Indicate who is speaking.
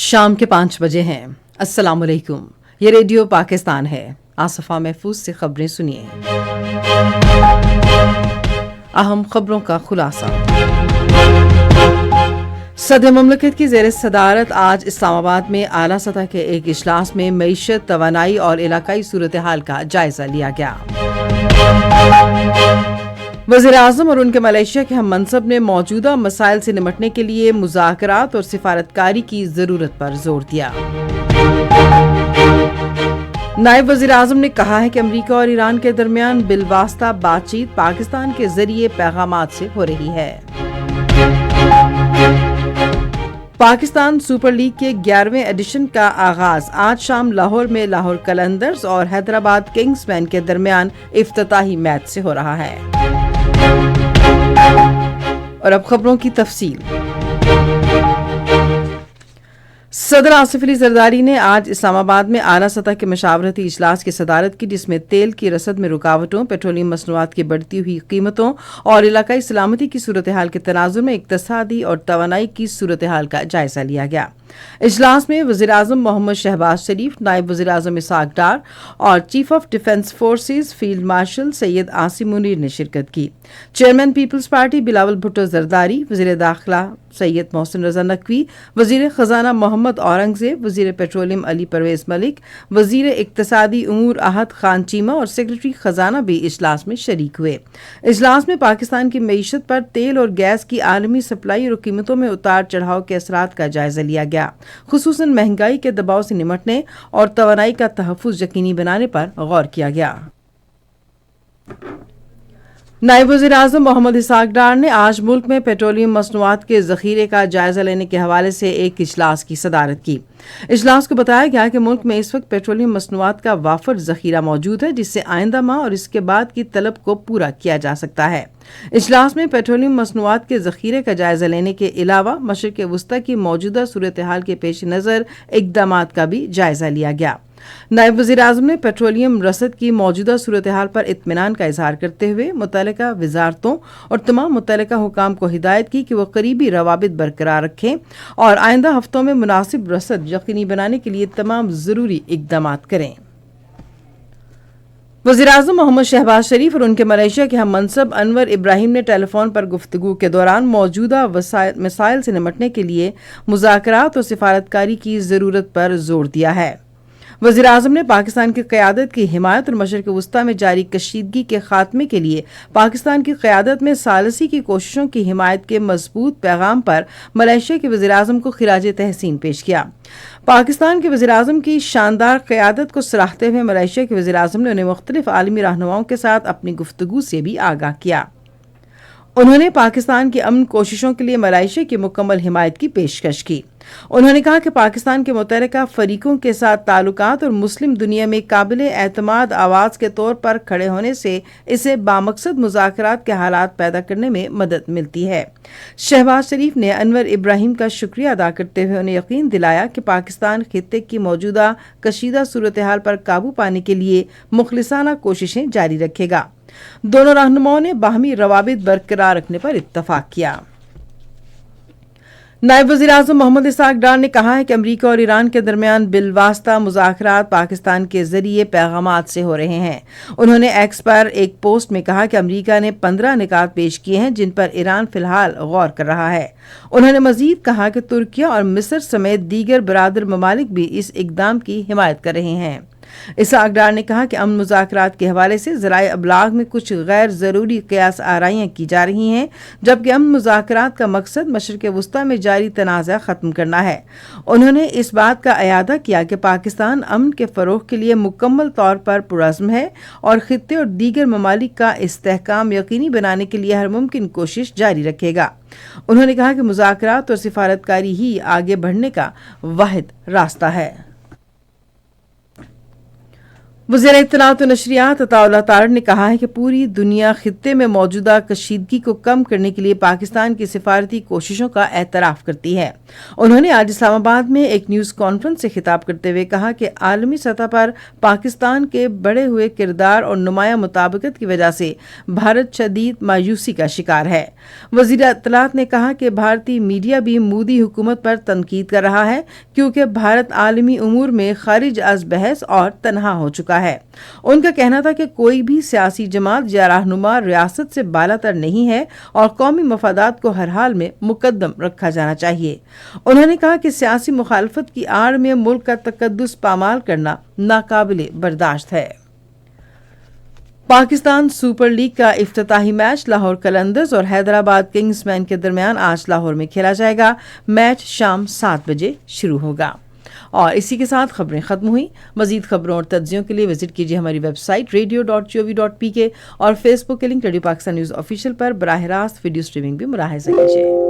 Speaker 1: शाम के 5 बजे हैं। अस्सलाम वालेकुम। ये रेडियो पाकिस्तान है। आसफा महफूज से खबरें सुनिए। अहम खबरों का खुलासा। सदर मुमलिकत की ज़ेर सदारत आज इस्लामाबाद में आला सतह के एक इजलास में मईशत, तवानाई और इलाकाई सूरत हाल का जायजा लिया गया। वज़ीर आज़म और उनके मलेशिया के हम मनसब ने मौजूदा मसाइल से निपटने के लिए मुज़ाकरात और सिफारतकारी की ज़रूरत पर जोर दिया। नायब वज़ीर आज़म ने कहा है कि अमरीका और ईरान के दरमियान बिलवास्ता बातचीत पाकिस्तान के जरिए पैगामात से हो रही है। पाकिस्तान सुपर लीग के 11वें एडिशन का आगाज आज शाम लाहौर में लाहौर कलंदर्स और हैदराबाद किंग्समैन के दरमियान इफ्तिताही मैच से हो रहा है। और अब खबरों की तफसील। सदर आसिफ अली जरदारी ने आज इस्लामाबाद में आला सतह के मशावरती इजलास की सदारत की, जिसमें तेल की रसद में रुकावटों, पेट्रोलियम मसनूआत की बढ़ती हुई कीमतों और इलाकाई सलामती की सूरत हाल के तनाजुर में इक्तसादी और तवानाई की सूरत हाल का जायजा लिया गया। इजलास में वज़ीर आज़म मोहम्मद शहबाज शरीफ, नायब वज़ीर आज़म इसाक डार और chief of defence forces field marshal Syed Asim Munir ने शिरकत की। चेयरमैन पीपल्स पार्टी बिलावल भुट्टो जरदारी, वज़ीर दाखिला सैयद मोहसिन रजा नकवी, वज़ीर खजाना मोहम्मद औरंगजेब, वज़ीर पेट्रोलियम अली परवेज मलिक, वज़ीर इक्तसादी उमूर आहद खान चीमा और सेक्रेटरी खजाना भी इजलास में शरीक हुए। इजलास में पाकिस्तान की मईशत पर तेल और गैस की आलमी सप्लाई और कीमतों में उतार चढ़ाव के असरात का जायजा लिया गया, खुसूसन महंगाई के दबाव से निपटने और तवानाई का तहफ़्फ़ुज़ यकीनी बनाने पर गौर किया गया। नायब वज़ीर आज़म मोहम्मद इसाक डार ने आज मुल्क में पेट्रोलियम मसनूआत के ज़ख़ीरे का जायजा लेने के हवाले से एक इजलास की सदारत की। इजलास को बताया गया कि मुल्क में इस वक्त पेट्रोलियम मसनूआत का वाफर ज़ख़ीरा मौजूद है, जिससे आइंदा माह और इसके बाद की तलब को पूरा किया जा सकता है। इजलास में पेट्रोलियम मसनूआत के ज़ख़ीरे का जायजा लेने के अलावा मशरिक़ वस्ता की मौजूदा सूरत हाल के पेश नज़र इक़दामात का भी जायजा लिया गया। नायब वज़ीर आज़म ने पेट्रोलियम रसद की मौजूदा सूरत हाल पर इत्मीनान का इजहार करते हुए मुतल्लिका वज़ारतों और तमाम मुतल्लिका हुकाम को हिदायत की कि वह करीबी रवाबित बरकरार रखें और आइंदा हफ्तों में मुनासिब रसद यकीनी बनाने के लिए तमाम ज़रूरी इक़दामात करें। वज़ीर आज़म मोहम्मद शहबाज शरीफ और उनके मलेशिया के हम मनसब अनवर इब्राहिम ने टेलीफोन पर गुफ्तगू के दौरान मौजूदा मसाइल से निपटने के लिए मुज़ाकरात और सिफारतकारी की ज़रूरत पर जोर दिया है। वज़ीर आज़म ने पाकिस्तान की क़यादत की हिमायत और मशरिक़ वस्ता में जारी कशीदगी के खात्मे के लिए पाकिस्तान की क़यादत में सालसी की कोशिशों की हिमायत के मजबूत पैगाम पर मलेशिया के वज़ीर आज़म को खिराज तहसीन पेश किया। पाकिस्तान के वज़ीर आज़म की शानदार क़यादत को सराहते हुए मलेशिया के वज़ीर आज़म ने उन्हें मुख्तलिफ आलमी रहनुमाओं के साथ अपनी गुफ्तगू से भी आगाह किया। उन्होंने पाकिस्तान की अमन कोशिशों के लिए मलेशिया की मुकम्मल हिमायत की पेशकश की। उन्होंने कहा कि पाकिस्तान के मुतल्लिका फरीकों के साथ ताल्लुकात और मुस्लिम दुनिया में काबिले एतमाद आवाज़ के तौर पर खड़े होने से इसे बामकसद मुज़ाकरात के हालात पैदा करने में मदद मिलती है। शहबाज शरीफ ने अनवर इब्राहिम का शुक्रिया अदा करते हुए उन्हें यकीन दिलाया कि पाकिस्तान खित्ते की मौजूदा कशीदा सूरत हाल पर काबू पाने के लिए मुखलिसाना कोशिशें जारी रखेगा। दोनों रहनुमाओं ने बाहमी रवाबित बरकरार रखने पर इत्तफाक किया। नायब वज़ीर आज़म मोहम्मद इसाक डार ने कहा है कि अमरीका और ईरान के दरमियान बिलवास्ता मुज़ाकरात पाकिस्तान के जरिए पैगामात से हो रहे हैं। उन्होंने एक्स पर एक पोस्ट में कहा कि अमरीका ने 15 निकात पेश किए हैं, जिन पर ईरान फिलहाल गौर कर रहा है। उन्होंने मजीद कहा कि तुर्किया और मिस्र समेत दीगर बरादर ममालिक भी इस इक़दाम की हिमायत कर रहे हैं। इसाक डार ने कहा कि अमन मुज़ाकरात के हवाले से ज़राए अबलाग में कुछ गैर ज़रूरी क़यास आराइयाँ की जा रही हैं, जबकि अमन मुज़ाकरात का मकसद मशरिक़ वस्ता में जारी तनाज़ा ख़त्म करना है। उन्होंने इस बात का अयादा किया कि पाकिस्तान अमन के फ़रोग़ के लिए मुकम्मल तौर पर पुरअज़्म है और ख़ित्ते और दीगर ममालिक का इस्तेहकाम यकीनी बनाने के लिए हर मुमकिन कोशिश जारी रखेगा। उन्होंने कहा कि मुज़ाकरात और सिफारतकारी ही आगे बढ़ने का वाहिद रास्ता है। वज़ीर इत्तलात व नशरियात अताउल्लाह तारड़ ने कहा है कि पूरी दुनिया खित्ते में मौजूदा कशीदगी को कम करने के लिए पाकिस्तान की सिफारती कोशिशों का एतराफ़ करती है। उन्होंने आज इस्लामाबाद में एक न्यूज़ कॉन्फ्रेंस से खिताब करते हुए कहा कि आलमी सतह पर पाकिस्तान के बढ़े हुए किरदार और नुमायां मुताबिकत की वजह से भारत शदीद मायूसी का शिकार है। वज़ीर इत्तलात ने कहा कि भारतीय मीडिया भी मोदी हुकूमत पर तनकीद कर रहा है क्योंकि भारत आलमी उमूर में खारिज अज बहस और तनहा हो चुका है। उनका कहना था कि कोई भी सियासी जमात या रहनुमा रियासत से बालातर नहीं है और कौमी मफादात को हर हाल में मुकद्दम रखा जाना चाहिए। उन्होंने कहा कि सियासी मुखालफत की आड़ में मुल्क का तकद्दुस पामाल करना नाकाबिले बर्दाश्त है। पाकिस्तान सुपर लीग का इफ्तिताही मैच लाहौर कलंदर्स और हैदराबाद किंग्समैन के दरमियान आज लाहौर में खेला जाएगा। मैच शाम 7 बजे शुरू होगा। और इसी के साथ खबरें खत्म हुई। मजीद खबरों और तज्जियों के लिए विजिट कीजिए हमारी वेबसाइट radio.gov.pk और फेसबुक के link radio Pakistan news official पर बराह रास्त वीडियो स्ट्रीमिंग भी मुलाहिजा कीजिए।